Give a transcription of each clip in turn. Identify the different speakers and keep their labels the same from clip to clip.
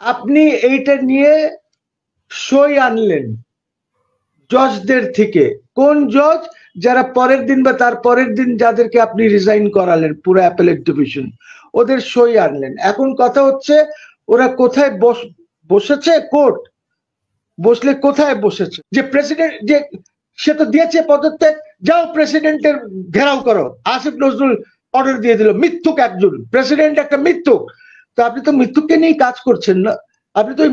Speaker 1: আপনি এইটা নিয়ে সই আনলেন জজদের থেকে। কোন জজ? যারা পরের দিন বা তার পরের দিন যাদেরকে আপনি রিজাইন করালেন পুরো অ্যাপেলেট ডিভিশন, ওদের সই আনলেন। এখন কথা হচ্ছে ওরা কোথায় বসেছে? কোর্ট বসলে কোথায় বসেছে? যে প্রেসিডেন্ট, যে সে তো দিয়েছে পদত্যাগ, যাও প্রেসিডেন্টের ঘেরাও করো। আসিফ নজরুল অর্ডার দিয়ে দিল, মিথ্যুক একজন প্রেসিডেন্ট, একটা মিথ্যুক। তো আপনি তো মিথ্যুককে নিয়ে কাজ করছেন না, আপনি তো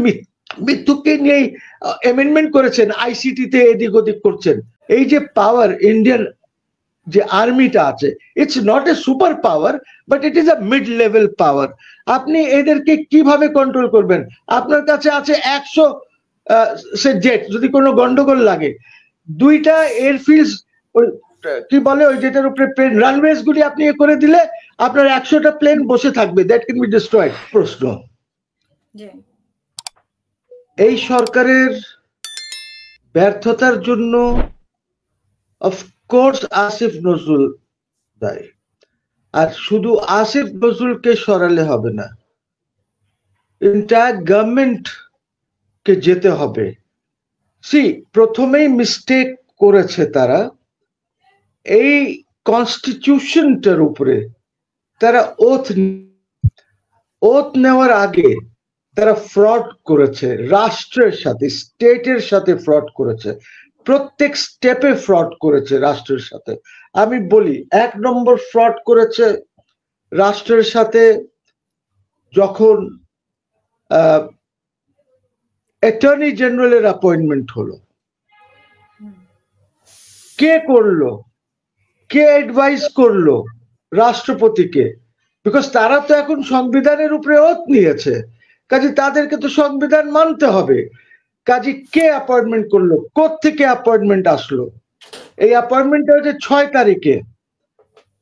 Speaker 1: মৃত্যুকে নিয়েই অ্যামেন্ডমেন্ট করেছেন, আইসিটিতে এদিক ওদিক করছেন। এই যে পাওয়ার ইন্ডিয়ান যে আর্মিটা আছে, it's not a super power, but it is a mid level power. আপনি এদেরকে কিভাবে কন্ট্রোল করবেন? আপনার কাছে আছে 100 সে জেট, যদি কোনো গন্ডগোল লাগে 2টা এয়ারফিল্ড, কি বলে ওই যেটার উপরে প্লেন রানওয়েজ গুলি আপনি করে দিলে আপনার 100টা প্লেন বসে থাকবে, দ্যাট ক্যান বি ডিস্ট্রয়েড। প্রশ্ন, এই সরকারের ব্যর্থতার জন্য অফকোর্স আসিফ নজরুল দায়ী। আর শুধু আসিফ নজরুলকে সরালে হবে না, এন্টায়ার গভর্নমেন্ট কে যেতে হবে। প্রথমেই মিস্টেক করেছে তারা, এই কনস্টিটিউশনটার উপরে তারা ওথ নেওয়ার আগে তারা ফ্রড করেছে, রাষ্ট্রের সাথে, স্টেটের সাথে ফ্রড করেছে, প্রত্যেক স্টেপে ফ্রড করেছে রাষ্ট্রের সাথে। আমি বলি, 1 নম্বর ফ্রড করেছে রাষ্ট্রের সাথে যখন অ্যাটর্নি জেনারেলের অ্যাপয়েন্টমেন্ট হলো। কে করলো? কে অ্যাডভাইস করলো? রাষ্ট্রপতিকে। বিকজ তারা তো এখন সংবিধানের উপরে ওথ নিয়েছে, কাজে তাদেরকে তো সংবিধান মানতে হবে। কাজে কে অ্যাপয়েন্টমেন্ট করলো? কোত্থেকে অ্যাপয়েন্টমেন্ট আসলো? এই অ্যাপয়েন্টমেন্টটা হচ্ছে 6 তারিখে।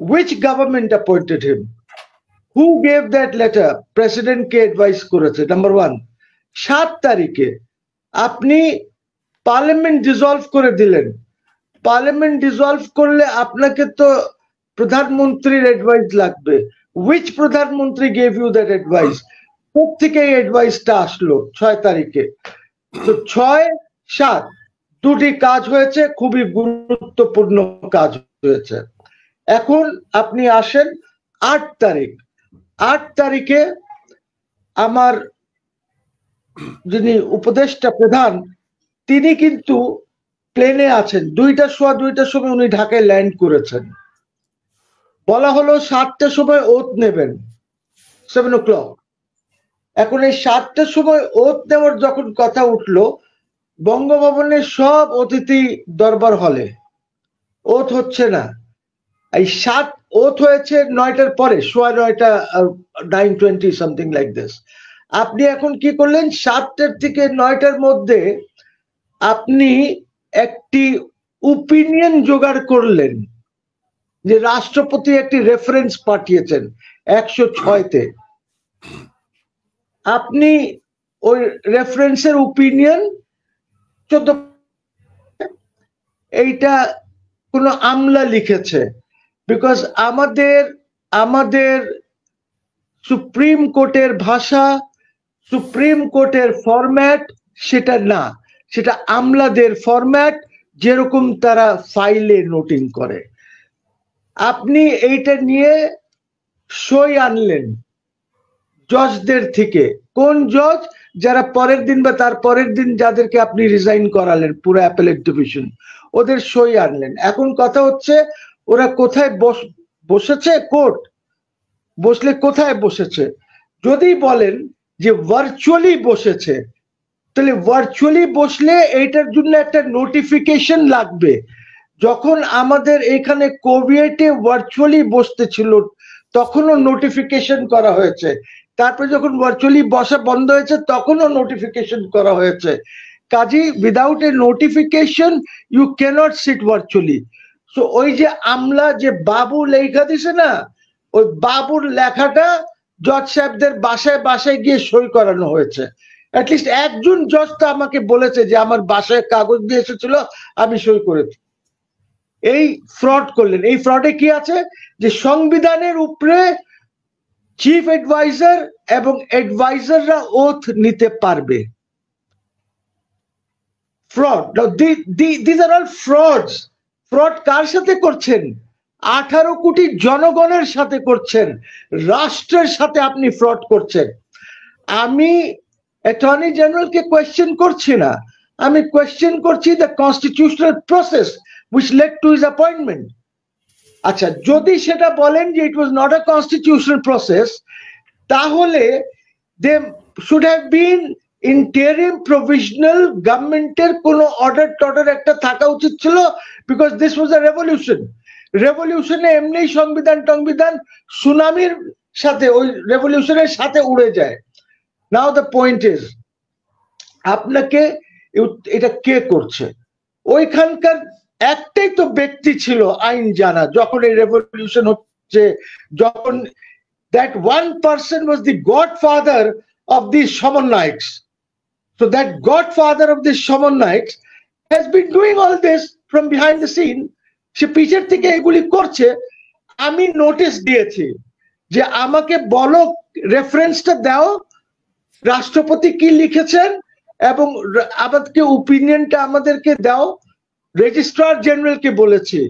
Speaker 1: which government appointed him? who gave that letter? President K advice করেছে? নাম্বার 1। 7 তারিখে আপনি পার্লামেন্ট ডিসলভ করে দিলেন। পার্লামেন্ট ডিসলভ করলে আপনাকে তো প্রধানমন্ত্রীর অ্যাডভাইস লাগবে। which প্রধানমন্ত্রী gave you that advice? কোত্থেকে এই অ্যাডভাইসটা আসলো? 6 তারিখে। তো 6, 7 দুটি কাজ হয়েছে, খুবই গুরুত্বপূর্ণ কাজ হয়েছে। এখন আপনি আসেন 8 তারিখ। 8 তারিখে আমার যিনি উপদেষ্টা প্রধান, তিনি কিন্তু প্লেনে আছেন। 2টার সময় উনি ঢাকায় ল্যান্ড করেছেন। বলা হলো 7টার সময় ওথ নেবেন, 7 o'clock। এখন এই 7টার সময় ওথ নেওয়ার যখন কথা উঠলো, বঙ্গভবনের সব অতিথি দরবার হলে ওথ হচ্ছে না। এই 7 ওথ হয়েছে 9টার পরে, 9:15, 9:20 সামথিং লাইক দিস। আপনি এখন কি করলেন? 7টার থেকে 9টার মধ্যে আপনি একটি ওপিনিয়ন জোগাড় করলেন যে রাষ্ট্রপতি একটি রেফারেন্স পাঠিয়েছেন 106-তে। আপনি ওই রেফারেন্সের ওপিনিয়ন 14, এইটা কোন আমলা লিখেছে। বিকজ আমাদের সুপ্রিম কোর্টের ভাষা, সুপ্রিম কোর্টের ফরম্যাট সেটা না, সেটা আমলাদের ফরম্যাট, যেরকম তারা ফাইলে নোটিং করে। আপনি এইটা নিয়ে সই আনলেন জজদের থেকে। কোন জজ? যারা পরের দিন বা তার পরের দিন যাদেরকে আপনি রিজাইন করালেন পুরো অ্যাপেলেট ডিভিশন, ওদের সই আনলেন। এখন কথা হচ্ছে ওরা কোথায় বসেছে? কোর্ট বসলে কোথায় বসেছে? যদি বলেন যে ভার্চুয়ালি বসেছে, তাহলে ভার্চুয়ালি বসলে এইটার জন্য একটা নোটিফিকেশন লাগবে। যখন আমাদের এখানে কোভিডে ভার্চুয়ালি বসতে ছিল তখনও নোটিফিকেশন করা হয়েছে, তারপরে যখন ভার্চুয়ালি বসা বন্ধ হয়েছে তখনও নোটিফিকেশন করা হয়েছে। কাজী without a notification you can't sit virtually. So ওই যে আমলা যে বাবু লেখা দিছে না, ওই বাবুর লেখাটা জজ সাহেবদের বাসায় বাসায় গিয়ে সই করানো হয়েছে। অ্যাটলিস্ট একজন জজ তো আমাকে বলেছে যে আমার বাসায় কাগজ দিয়ে এসেছিল, আমি সই করেছি। এই ফ্রড করলেন। এই ফ্রডে কি আছে? যে সংবিধানের উপরে চিফ অ্যাডভাইজার এবং অ্যাডভাইজাররা ওথ নিতে পারবে। Fraud, this are all frauds. Fraud কার সাথে করছেন? 18 কোটি জনগণের সাথে করছেন, রাষ্ট্রের সাথে আপনি ফ্রড করছেন। আমি অ্যাটর্নি জেনারেলকে কোয়েশ্চেন করছি না, আমি কোয়েশ্চেন করছি the constitutional process which led to his appointment. আচ্ছা, যদি সেটা বলেন যে it was not a constitutional process, তাহলে they should have been interim provisional গভর্নমেন্টের কোন অর্ডার টর্ডার একটা থাকা উচিত ছিল, because this was a revolution. রেভলিউশনে এমনি সংবিধান সুনামির সাথে, ওই রেভলিউশনের সাথে উড়ে যায়। নাও দ্য পয়েন্ট ইজ, আপনাকে এটা কে করছে? ওইখানকার একটাই তো ব্যক্তি ছিল আইন জানা যখন এই রেভলিউশন হচ্ছে, যখন that one person was the godfather of these Samanaics. So that godfather of these Samanaics has been doing all this from behind the scene. সে পিছের থেকে এগুলি করছে। আমি নোটিশ দিয়েছি যে আমাকে বলো, রেফারেন্সটা দাও, রাষ্ট্রপতি কি লিখেছেন এবং আমাদেরকে ওপিনিয়নটা আমাদেরকে দাও। রেজিস্ট্রার জেনারেলকে বলেছি,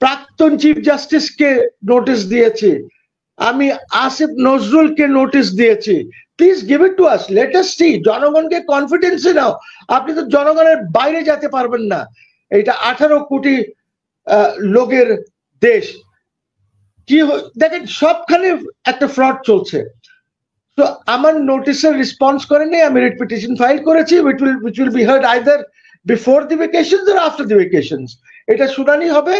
Speaker 1: প্রাক্তন চিফ জাস্টিসকে নোটিশ দিয়েছি, আমি আসিফ নজরুলকে নোটিশ দিয়েছি। Please give it to us, let us see. জনগণকে কনফিডেন্সে নাও। আপনি তো জনগণের বাইরে যেতে পারবেন না। এটা 18 কোটি লোকের দেশ। কি দেখেন, সবখানে একটা ফ্রড চলছে। তো আমার নোটিশের রেসপন্স করেনি, আমি রিট পিটিশন ফাইল করেছি, which will be heard either before the vacations or after the vacations. এটা শুনানি হবে।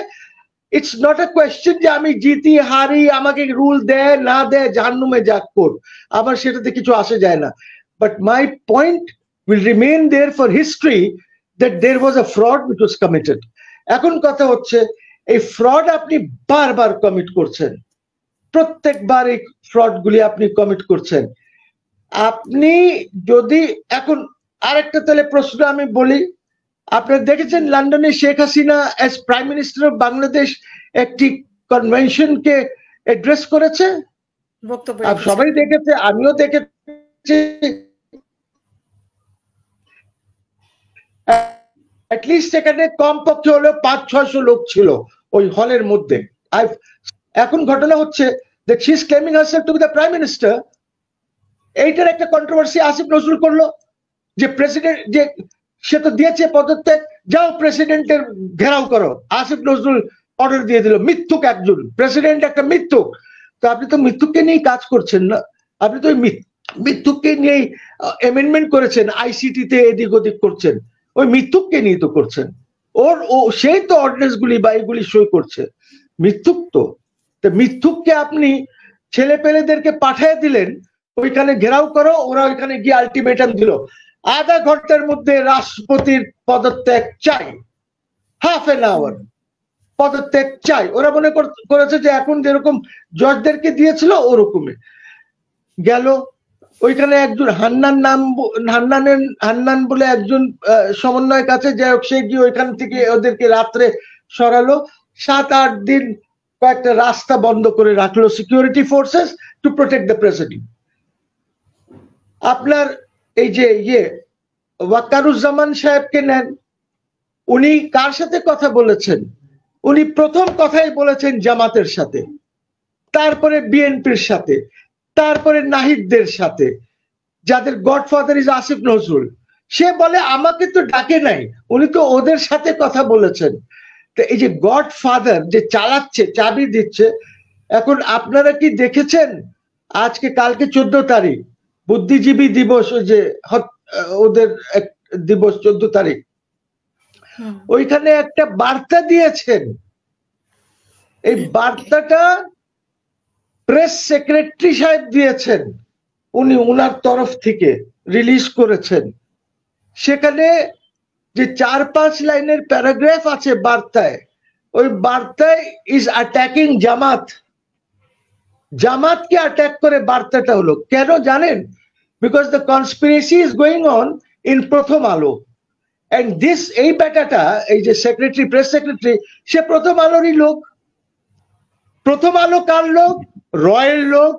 Speaker 1: ইটস নট আ কোয়েশ্চেন যে আমি জিতি হারি, আমাকে রুল দেয় না দেয়, জাহান্নামে যাক কোর, আমার সেটাতে কিছু আসে যায় না। But my point will remain there for history, that there was a fraud which was committed. এখন কথা হচ্ছে, এই ফ্রড আপনি বারবার কমিট করছেন, প্রত্যেকবার এই ফ্রড গুলি আপনি কমিট করছেন। আপনি যদি এখন আরেকটা তাহলে প্রশ্ন আমি বলি, আপনারা দেখেছেন লন্ডনে Sheikh Hasina as prime minister of Bangladesh একটি কনভেনশনকে অ্যাড্রেস করেছে, সবাই দেখেছে, আমিও দেখেছি। অ্যাটলিস্ট এখানে কমপক্ষে হলেও 500-600 লোক ছিল ওই হলের মধ্যে। এখন ঘটনা হচ্ছে that she is claiming herself to be the prime minister. এইটার একটা কন্ট্রোভার্সি আসিফ নজরুল করলো যে প্রেসিডেন্ট, যে সে তো দিয়েছে পদত্যাগ, যাও প্রেসিডেন্টের ঘেরাও করো। আসিফ নজরুল অর্ডার দিয়ে দিল। মিথ্যুক একজন প্রেসিডেন্ট, একটা মিথ্যুক। তো আপনি তো মিথ্যুককে নিয়েই কাজ করছেন না, আপনি তো ওই মিথ্যুককে নিয়েই অ্যামেন্ডমেন্ট করেছেন, আইসিটিতে এদিক ওদিক করছেন, ওই মিথ্যুককে নিয়ে তো করছেন। সেই তো অর্ডিন্যান্স গুলি বা এগুলি সই করছে মিথ্যুক। তো মিথ্যুককে আপনি ছেলে পেলেদেরকে পাঠিয়ে দিলেন ওইখানে ঘেরাও করো, ওরা ওইখানে গিয়ে আলটিমেটাম দিল, আধা ঘন্টার মধ্যে রাষ্ট্রপতির পদত্যাগ চাই, হাফ এন আওয়ার পদত্যাগ চাই। ওরা মনে করেছে যে এখন যেরকম জজদেরকে দিয়েছিল ওরকমই গেল। ওইখানে একজন হান্নান বলে একজন সমন্বয়ক আছে, যাই হোক, সে গিয়ে ওইখান থেকে ওদেরকে রাত্রে সরালো। 7-8 দিন কয়েকটা রাস্তা বন্ধ করে রাখলো security forces to protect the president. আপনার এই যে ওয়াকারুজ্জামান সাহেবকে নেন, উনি কার সাথে কথা বলেছেন? উনি প্রথম কথাই বলেছেন জামাতের সাথে, তারপরে বিএনপির সাথে, তারপরে নাহিদদের সাথে, যাদের গডফাদার ইজ আসিফ নজরুল। সে বলে আমাকে তো ডাকে নাই, উনি তো ওদের সাথে কথা বলেছেন। তো এই যে গডফাদার যে চালাচ্ছে, চাবি দিচ্ছে। এখন আপনারা কি দেখেছেন আজকে, কালকে 14 তারিখ বুদ্ধিজীবী দিবস, ওই যে ওদের দিবস 14 তারিখ, ওইখানে একটা বার্তা দিয়েছেন। এই বার্তাটা প্রেস সেক্রেটারি সাহেব দিয়েছেন, উনি উনার তরফ থেকে রিলিজ করেছেন। সেখানে যে 4-5 লাইনের প্যারাগ্রাফ আছে বার্তায়, ওই বার্তায় ইজ অ্যাটাকিং জামাত। জামাতকে অ্যাটাক করে বার্তাটা হলো। কেন জানেন? Because the conspiracy is going on in প্রথম আলো। এন্ড দিস, এই ব্যাটাটা, এই যে সেক্রেটারি, প্রেস সেক্রেটারি, সে প্রথম আলোরই লোক। প্রথম আলো কার লোক? রয়ের লোক।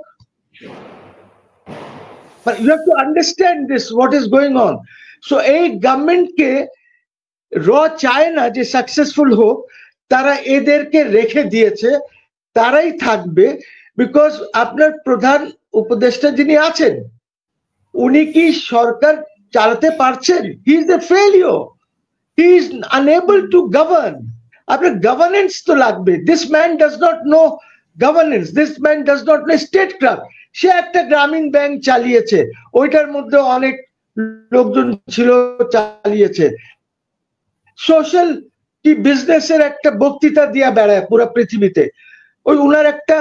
Speaker 1: But you have to understand this, what is going on. So এই গভর্নমেন্টকে চায় না যে সাকসেসফুল হোক, তারা এদেরকে রেখে দিয়েছে, তারাই থাকবে। বিকজ আপনার প্রধান উপদেষ্টা যিনি আছেন, উনি কি সরকার চালাতে পারছেন? He is a failure, he is unable to govern. আপনার গভর্নেন্স তো লাগবে। This man does not know governance, this man does not know statecraft. সে একটা গ্রামীণ ব্যাংক চালিয়েছে, ওইটার মধ্যে অনেক লোকজন ছিল, চালিয়েছে। সোশ্যাল কি বিজনেসের একটা বক্তৃতা দিয়া বেড়ায় পুরো পৃথিবীতে। ওই উনার একটা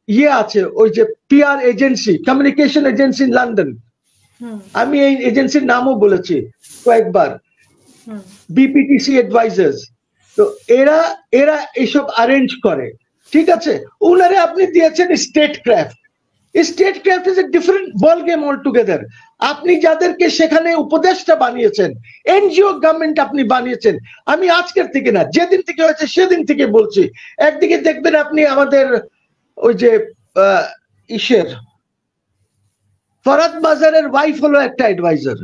Speaker 1: ইয়ে আছে, ওই যে PR agency, communication agency in London, আমি এই এজেন্সির নামও বলেছি কয়েকবার, বিপিটিসি অ্যাডভাইজার্স। তো এরা এইসব অ্যারেঞ্জ করে, ঠিক আছে। উনারে আপনি দিয়েছেন state craft. State craft is a different ball game all together. আপনি যাদেরকে সেখানে উপদেষ্টা বানিয়েছেন, এনজিও গভর্নমেন্ট আপনি বানিয়েছেন, আমি আজকের থেকে না, যেদিন থেকে হয়েছে সেদিন থেকে বলছি। একদিকে দেখবেন আপনি আমাদের ওই যে ইসের ফরাদ মাজারের ওয়াইফ হলো একটা অ্যাডভাইজার,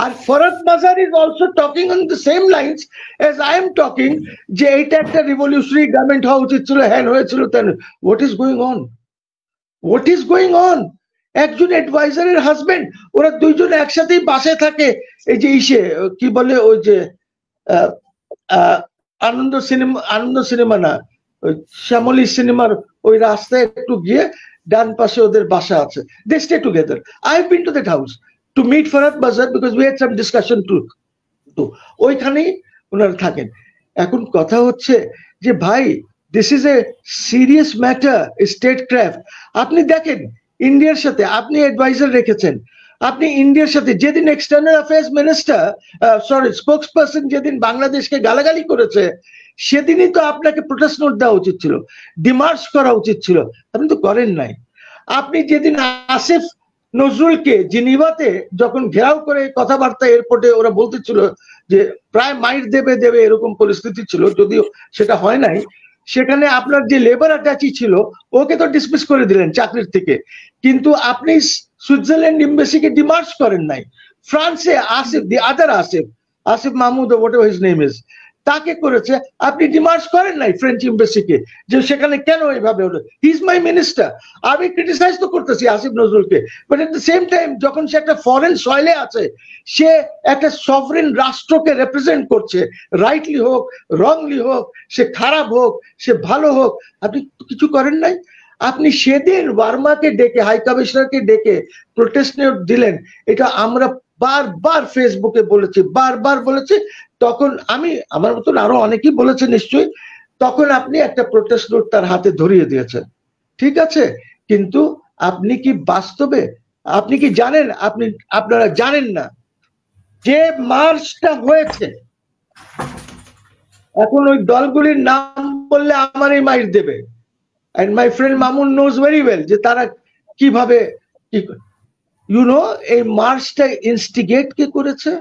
Speaker 1: আর ফরাদ মাজার is also talking on the same lines age I am talking, যে এইটা একটা রিভলিউশনারি গভর্নমেন্ট হওয়া উচিত ছিল, হ্যান হয়েছিল তেন। What is going on? What is going on? একজন অ্যাডভাইজারের হাজবেন্ড, ওরা দুইজন একসাথেই বাসায় থাকে। এই যে ইসে কি বলে, ওই যে আনন্দ সিনেমা না, ওই শ্যামলী সিনেমার ওই রাস্তায় একটু গিয়ে ডান পাশে ওদের বাসা আছে। They stay together. I have been to that house to meet Farhad বাজার because we had some discussion too. ওইখানেই ওনারা থাকেন। এখন কথা হচ্ছে যে ভাই, this is a serious matter, statecraft. আপনি দেখেন ইন্ডিয়ার সাথে আপনি অ্যাডভাইজার রেখেছেন, আপনি ইন্ডিয়ার সাথে যেদিন external affairs minister spokes person যেদিন বাংলাদেশকে গালাগালি করেছে, সেদিনই তো আপনাকে প্রোটেস্ট নোট দেওয়া উচিত ছিল, ডিমার্চ করা উচিত ছিল, আপনি তো করেন নাই। আপনি যেদিন আসিফ নজরুলকে জিনিভাতে যখন ঘেরাও করে কথাবার্তা এয়ারপোর্টে ওরা বলতেছিল যে প্রায় মাইর দেবে এরকম পরিস্থিতি ছিল, যদিও সেটা হয় নাই, সেখানে আপনার যে লেবার অ্যাটাচি ছিল ওকে তো ডিসমিস করে দিলেন চাকরির থেকে, কিন্তু আপনি সুইজারল্যান্ড এমবাসিকে ডিমার্চ করেন নাই। ফ্রান্সে Asif, the other Asif Mahmud whatever his name is, তাকে করেছে, আপনি ডিমার্চ করেন নাই ফ্রেঞ্চ এমবাসিকে যে সেখানে কেন এইভাবে হলো। He is my minister. আমি ক্রিটিসাইজ তো করতেছি আসিফ নজরুলকে, but at the same time যখন সে একটা ফরেন সয়েলে আছে, সে একটা সভরেন রাষ্ট্রকে রিপ্রেজেন্ট করছে, রাইটলি হোক রংলি হোক, সে খারাপ হোক সে ভালো হোক, আপনি কিছু করেন নাই। আপনি সেদিন ওয়ার্মাকে ডেকে, হাই কমিশনারকে ডেকে প্রোটেস্ট নোট দিলেন, এটা আমরা বারবার ফেসবুকে বলেছি, বারবার বলেছি। তখন আমি, আমার মতন আরো অনেকেই বলেছে নিশ্চয়ই, তখন আপনি একটা প্রোটেস্ট নোট তার হাতে ধরিয়ে দিয়েছেন, ঠিক আছে। কিন্তু আপনি কি বাস্তবে, আপনি কি জানেন, আপনারা জানেন না যে মার্চটা হয়েছে, এখন ওই দলগুলির নাম বললে আমারই মাইর দেবে। And my friend Mamun knows very well যে তারা কিভাবে, you know, এই মার্চটা ইনস্টিগেট কে করেছে?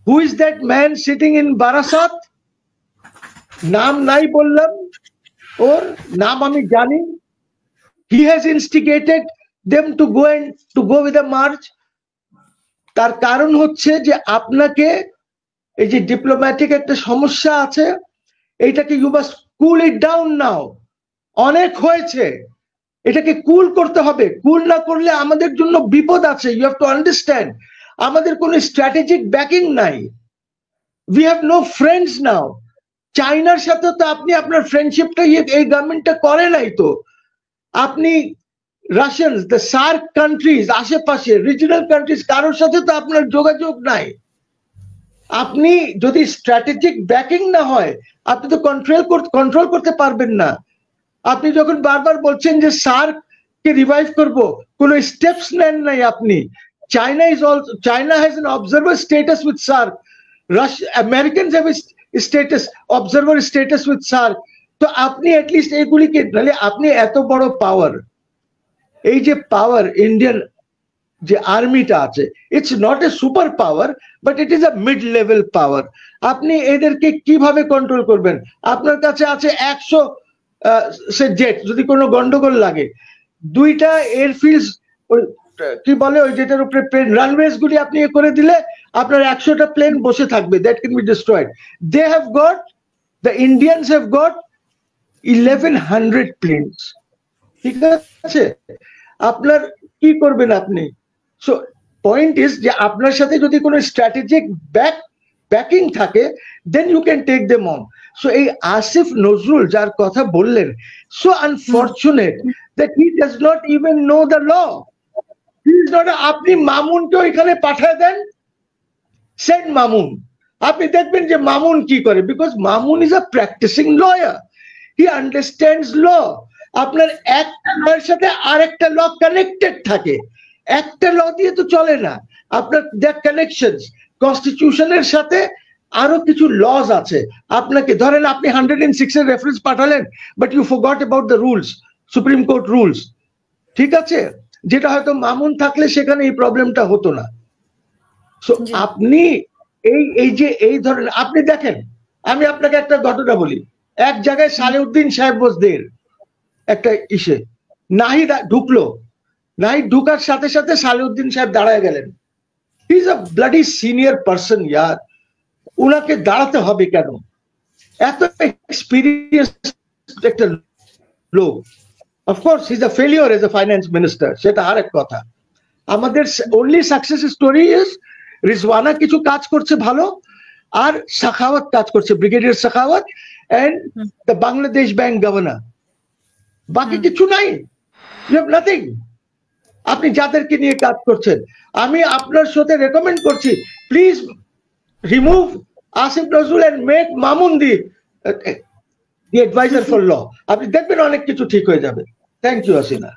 Speaker 1: Who is that man sitting in Barasat? নাম নাই বললাম, ওর নাম আমি জানি। He has instigated them to go with a march. তার কারণ হচ্ছে যে আপনাকে এই যে ডিপ্লোম্যাটিক একটা সমস্যা আছে, এইটাকে you must cool it down now. অনেক হয়েছে, এটাকে কুল করতে হবে। কুল না করলে আমাদের জন্য বিপদ আছে। ইউ হ্যাভ টু আন্ডারস্ট্যান্ড, আমাদের কোনো স্ট্র্যাটেজিক ব্যাকিং নাই। We have no friends now. চাইনার সাথে তো আপনি আপনার ফ্রেন্ডশিপটা এই গভর্নমেন্টটা করে নাই তো। আপনি রাশিয়ানস, দ্য সার্ক কান্ট্রিজ, আশেপাশে রিজিনাল কান্ট্রিজ, কারোর সাথে তো আপনার যোগাযোগ নাই। আপনি যদি স্ট্র্যাটেজিক ব্যাকিং না হয়, আপনি তো কন্ট্রোল করতে পারবেন না। আপনি যখন বারবার বলছেন যে সার্ক কে রিভাইভ করব, কোন স্টেপস নেন নাই আপনি। China has N observer status with SAARC, Americans have status, observer status with SAARC. তো আপনি অ্যাটলিস্ট এগুলিকে, নাহলে আপনি এত বড় পাওয়ার, এই যে পাওয়ার ইন্ডিয়ান যে আর্মিটা আছে, it's not a super power but it is a mid level power. আপনি এদেরকে কিভাবে কন্ট্রোল করবেন? আপনার কাছে আছে 100 সে জেট, যদি কোনো গন্ডগোল লাগে 2টা এয়ারফিল্ড ওই কি বলে ওই যেটার উপরে প্লেন রানওয়েজ গুলি আপনি করে দিলে আপনার 100টা প্লেন বসে থাকবে, that can be destroyed. They have got, the Indians have got 1100 planes. ঠিক আছে, আপনার কি করবেন আপনি? সো পয়েন্ট ইজ যে আপনার সাথে যদি কোনো স্ট্র্যাটেজিক ব্যাকিং থাকে, then you can take them on. So এই আসিফ নজরুল যার কথা বললেন, so unfortunate that he does not even know the law. আপনি মামুনকে ওইখানে পাঠিয়ে দেন, সেন্ড মামুন। আপনি দেখবেন যে মামুন কি করে, because Mamun is a practising lawyer, he understands law. আপনার একটা লয়ের সাথে আরেকটা ল কানেক্টেড থাকে, একটা ল দিয়ে তো চলে না। আপনার দ্যাট কানেকশনস কনস্টিটিউশনের সাথে আরো কিছু লজ আছে। আপনাকে ধরেন আপনি 106 এর রেফারেন্স পাঠালেন, but you forgot about the rules, Supreme Court rules, ঠিক আছে, যেটা হয়তো মামুন থাকলে সেখানে এই প্রবলেমটা হতো না। সো আপনি এই যে এই ধরনের, আপনি দেখেন, আমি আপনাকে একটা ঘটনা বলি। এক জায়গায় সালেউদ্দিন সাহেব বসদের একটা ইসে নাহিদ ঢুকলো, নাহিদ ঢুকার সাথে সাথে সালেউদ্দিন সাহেব দাঁড়ায় গেলেন। He is a bloody senior person ইয়ার, উনাকে দাঁড়াতে হবে কেন? এত এক্সপিরিয়েন্স একটা লোক। Of course he is a failure as a finance minister, সেটা আরেক কথা। আমাদের only success story is Rizwana কিছু কাজ করছে ভালো, আর সাখাওয়াত কাজ করছে, brigadier Sakhawat and the Bangladesh bank governor. বাকি কিছু নাই, ইউ হ্যাভ নাথিং। আপনি যাদেরকে নিয়ে কাজ করছেন, আমি আপনার সাথে রেকমেন্ড করছি, please remove Asif Nazrul and make Mamun the adviser for law. আপনি দেখবেন অনেক কিছু ঠিক হয়ে যাবে। Thank you Hasina.